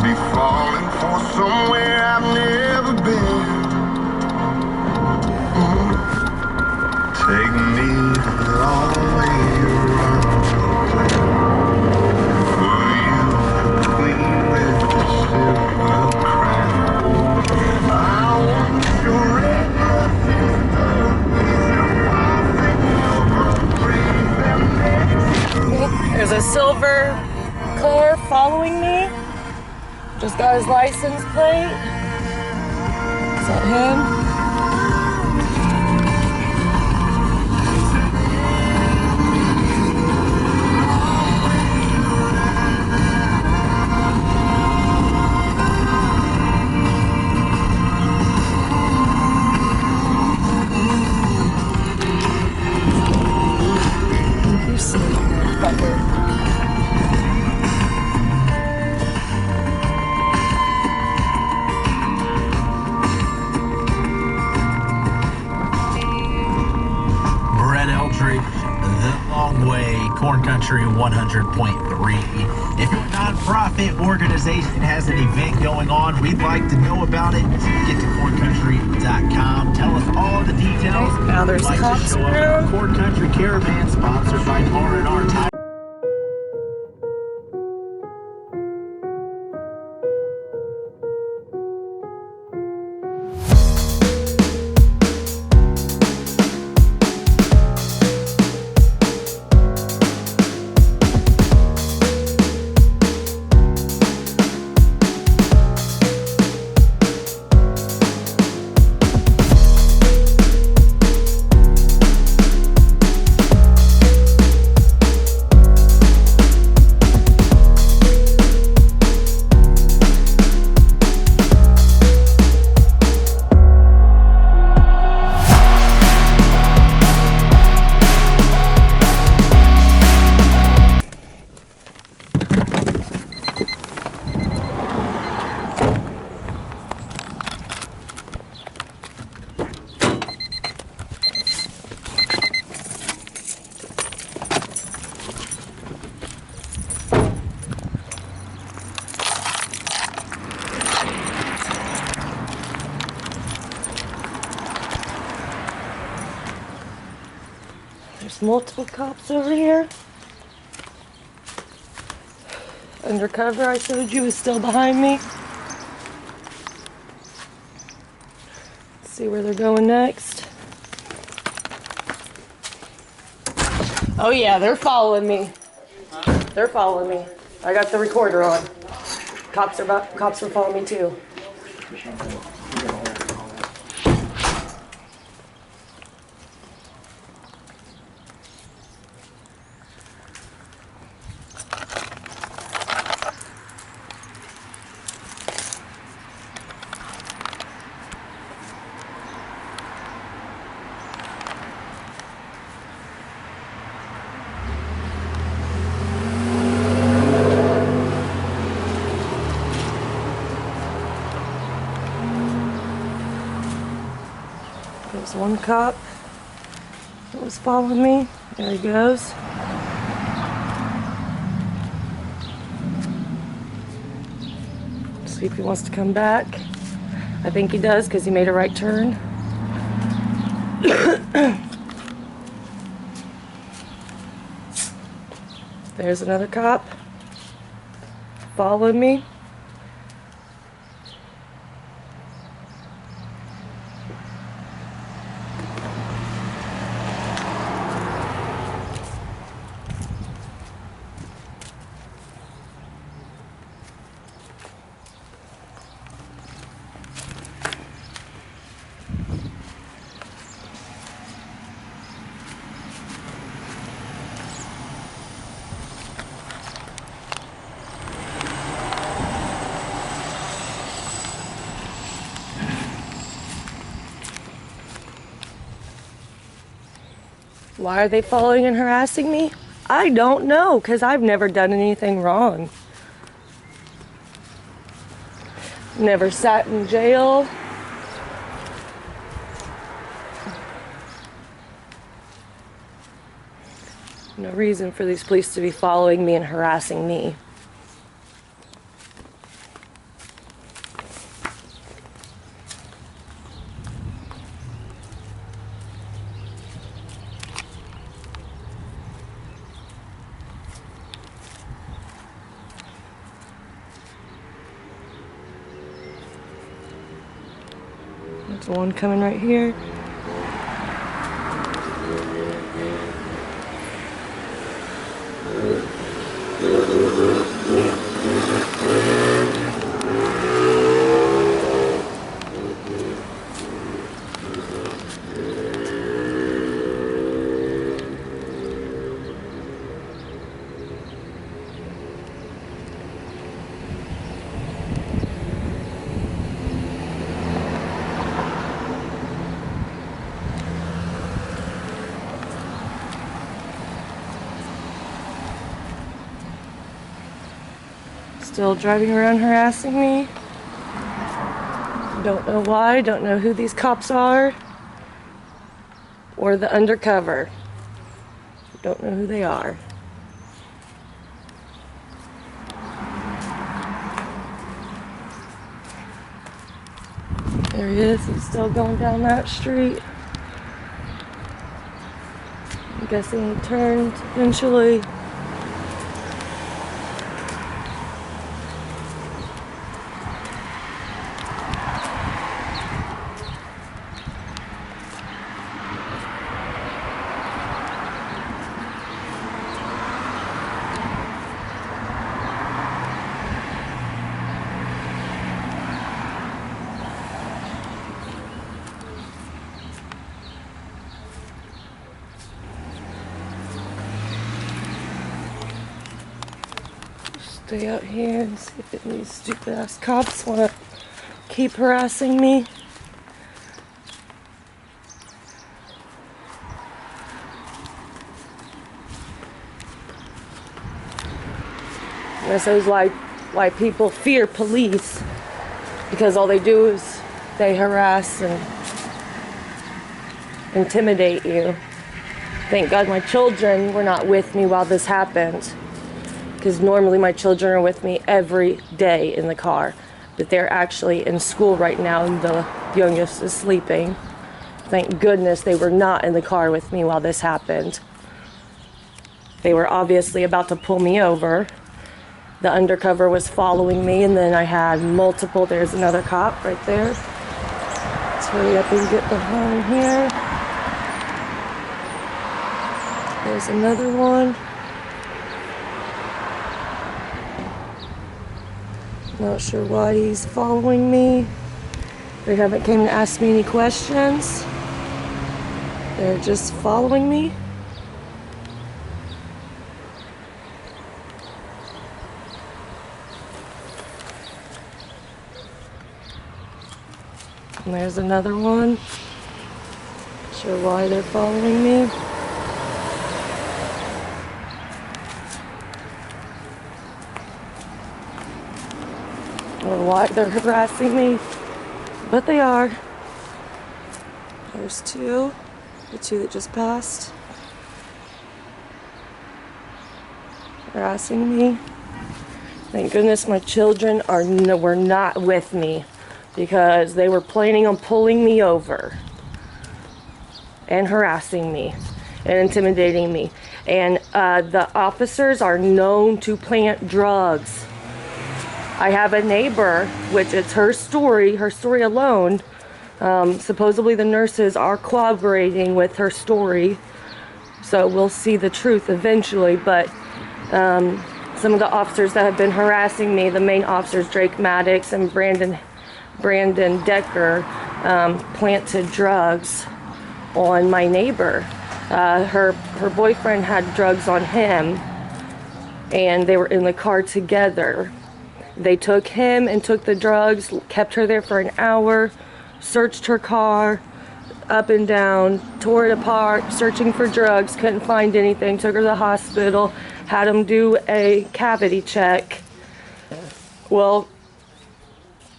be falling for somewhere I've never been. Take me the long way around the plain. Were you the queen with the silver crown? I want your regular sister with your perfect no There's a silver car following me. Just got his license plate. Is that him? You silly motherfucker. The Long Way, Corn Country 100.3. If your nonprofit organization has an event going on, we'd like to know about it. Get to corncountry.com. Tell us all the details. Now there's cops around. Corn Country Caravan, sponsored by R&R Tire. There's multiple cops over here. Undercover, I showed you, is still behind me. Let's see where they're going next. Oh yeah, they're following me. They're following me. I got the recorder on. Cops are following me too. There's one cop that was following me. There he goes. See if he wants to come back. I think he does because he made a right turn. There's another cop following me. Why are they following and harassing me? I don't know, because I've never done anything wrong. Never sat in jail. No reason for these police to be following me and harassing me. There's one coming right here. Still driving around harassing me. Don't know why, don't know who these cops are. Or the undercover. Don't know who they are. There he is, he's still going down that street. I'm guessing he turned eventually. Stay out here and see if these stupid ass cops want to keep harassing me. This is why people fear police, because all they do is they harass and intimidate you. Thank God my children were not with me while this happened, because normally my children are with me every day in the car, but they're actually in school right now and the youngest is sleeping. Thank goodness they were not in the car with me while this happened. They were obviously about to pull me over. The undercover was following me, and then I had multiple. There's another cop right there. Let's hurry up and get behind here. There's another one. Not sure why he's following me. They haven't came to ask me any questions. They're just following me. And there's another one. Not sure why they're following me. Or why they're harassing me, but they are. There's two, the two that just passed, harassing me. Thank goodness my children were not with me, because they were planning on pulling me over and harassing me and intimidating me. And the officers are known to plant drugs. I have a neighbor, which it's her story alone. Supposedly the nurses are cooperating with her story, so we'll see the truth eventually. But some of the officers that have been harassing me, the main officers, Drake Maddox and Brandon Decker, planted drugs on my neighbor. Her boyfriend had drugs on him, and they were in the car together. They took him and took the drugs, kept her there for an hour, searched her car up and down, tore it apart, searching for drugs, couldn't find anything, took her to the hospital, had them do a cavity check. Well,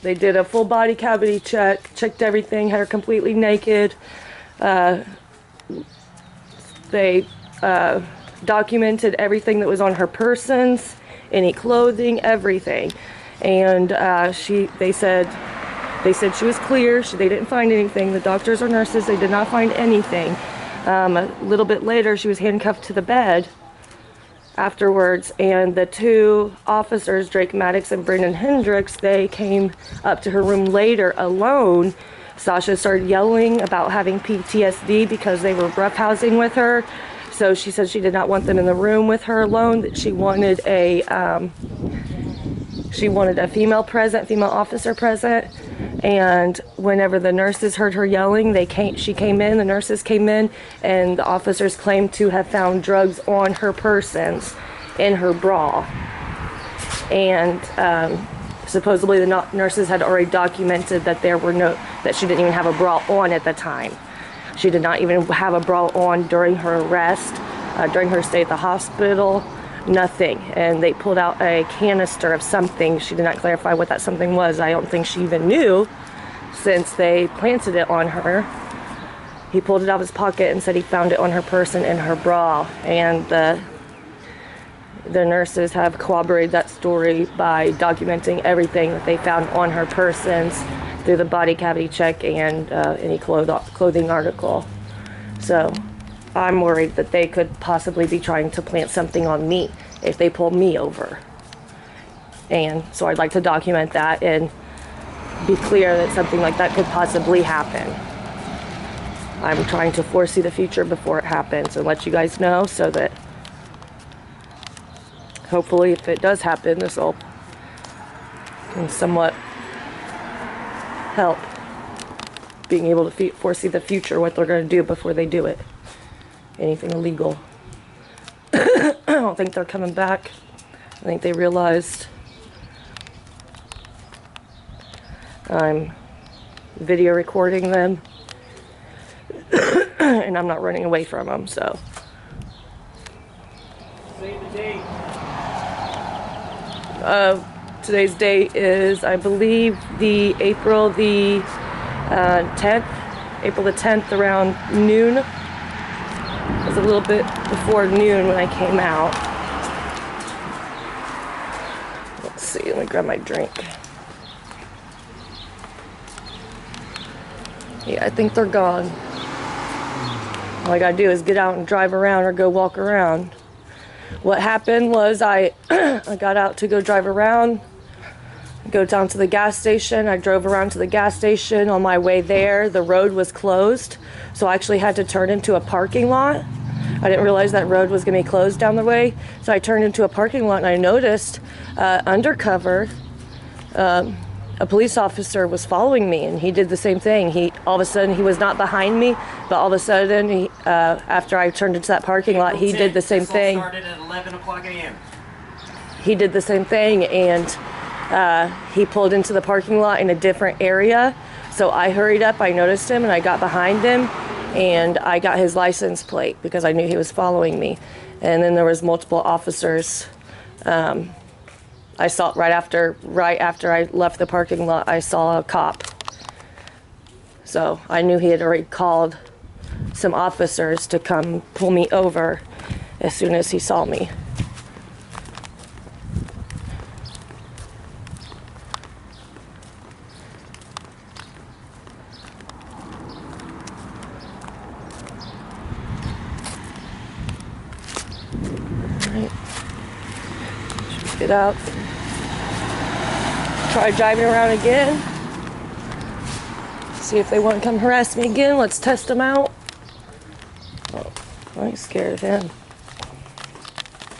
they did a full body cavity check, checked everything, had her completely naked. They documented everything that was on her persons, any clothing, everything. And they said she was clear. They didn't find anything. The doctors or nurses, they did not find anything. A little bit later, she was handcuffed to the bed afterwards, and the two officers, Drake Maddox and Brendan Hendricks, they came up to her room later alone, Sasha started yelling about having PTSD because they were roughhousing with her. So she said she did not want them in the room with her alone, that she wanted a female officer present. And whenever the nurses heard her yelling, the nurses came in, and the officers claimed to have found drugs on her persons in her bra. And supposedly the nurses had already documented that that she didn't even have a bra on at the time. She did not even have a bra on during her arrest, during her stay at the hospital, nothing. And they pulled out a canister of something. She did not clarify what that something was. I don't think she even knew, since they planted it on her. He pulled it out of his pocket and said he found it on her person in her bra. And the nurses have corroborated that story by documenting everything that they found on her persons through the body cavity check and any clothing article. So I'm worried that they could possibly be trying to plant something on me if they pull me over. And so I'd like to document that and be clear that something like that could possibly happen. I'm trying to foresee the future before it happens and let you guys know, so that hopefully if it does happen, this will can somewhat help being able to foresee the future, what they're going to do before they do it. Anything illegal. I don't think they're coming back. I think they realized I'm video recording them and I'm not running away from them, so. Say the date. Today's date is, I believe, the April the 10th. April the 10th around noon. It was a little bit before noon when I came out. Let's see, let me grab my drink. Yeah, I think they're gone. All I gotta do is get out and drive around or go walk around. What happened was I got out to go drive around, go down to the gas station. I drove around to the gas station. On my way there, the road was closed, so I actually had to turn into a parking lot. I didn't realize that road was going to be closed down the way, so I turned into a parking lot, and I noticed undercover, a police officer was following me, and he did the same thing. All of a sudden, he was not behind me, but all of a sudden, after I turned into that parking lot, he did the same thing. Started at 11 o'clock a.m. He did the same thing, and he pulled into the parking lot in a different area. So I hurried up, I noticed him, and I got behind him, and I got his license plate because I knew he was following me. And then there was multiple officers. I saw right after I left the parking lot, I saw a cop. So I knew he had already called some officers to come pull me over as soon as he saw me. Right. Just get out. Try driving around again. See if they want to come harass me again. Let's test them out. Oh, I'm scared of him.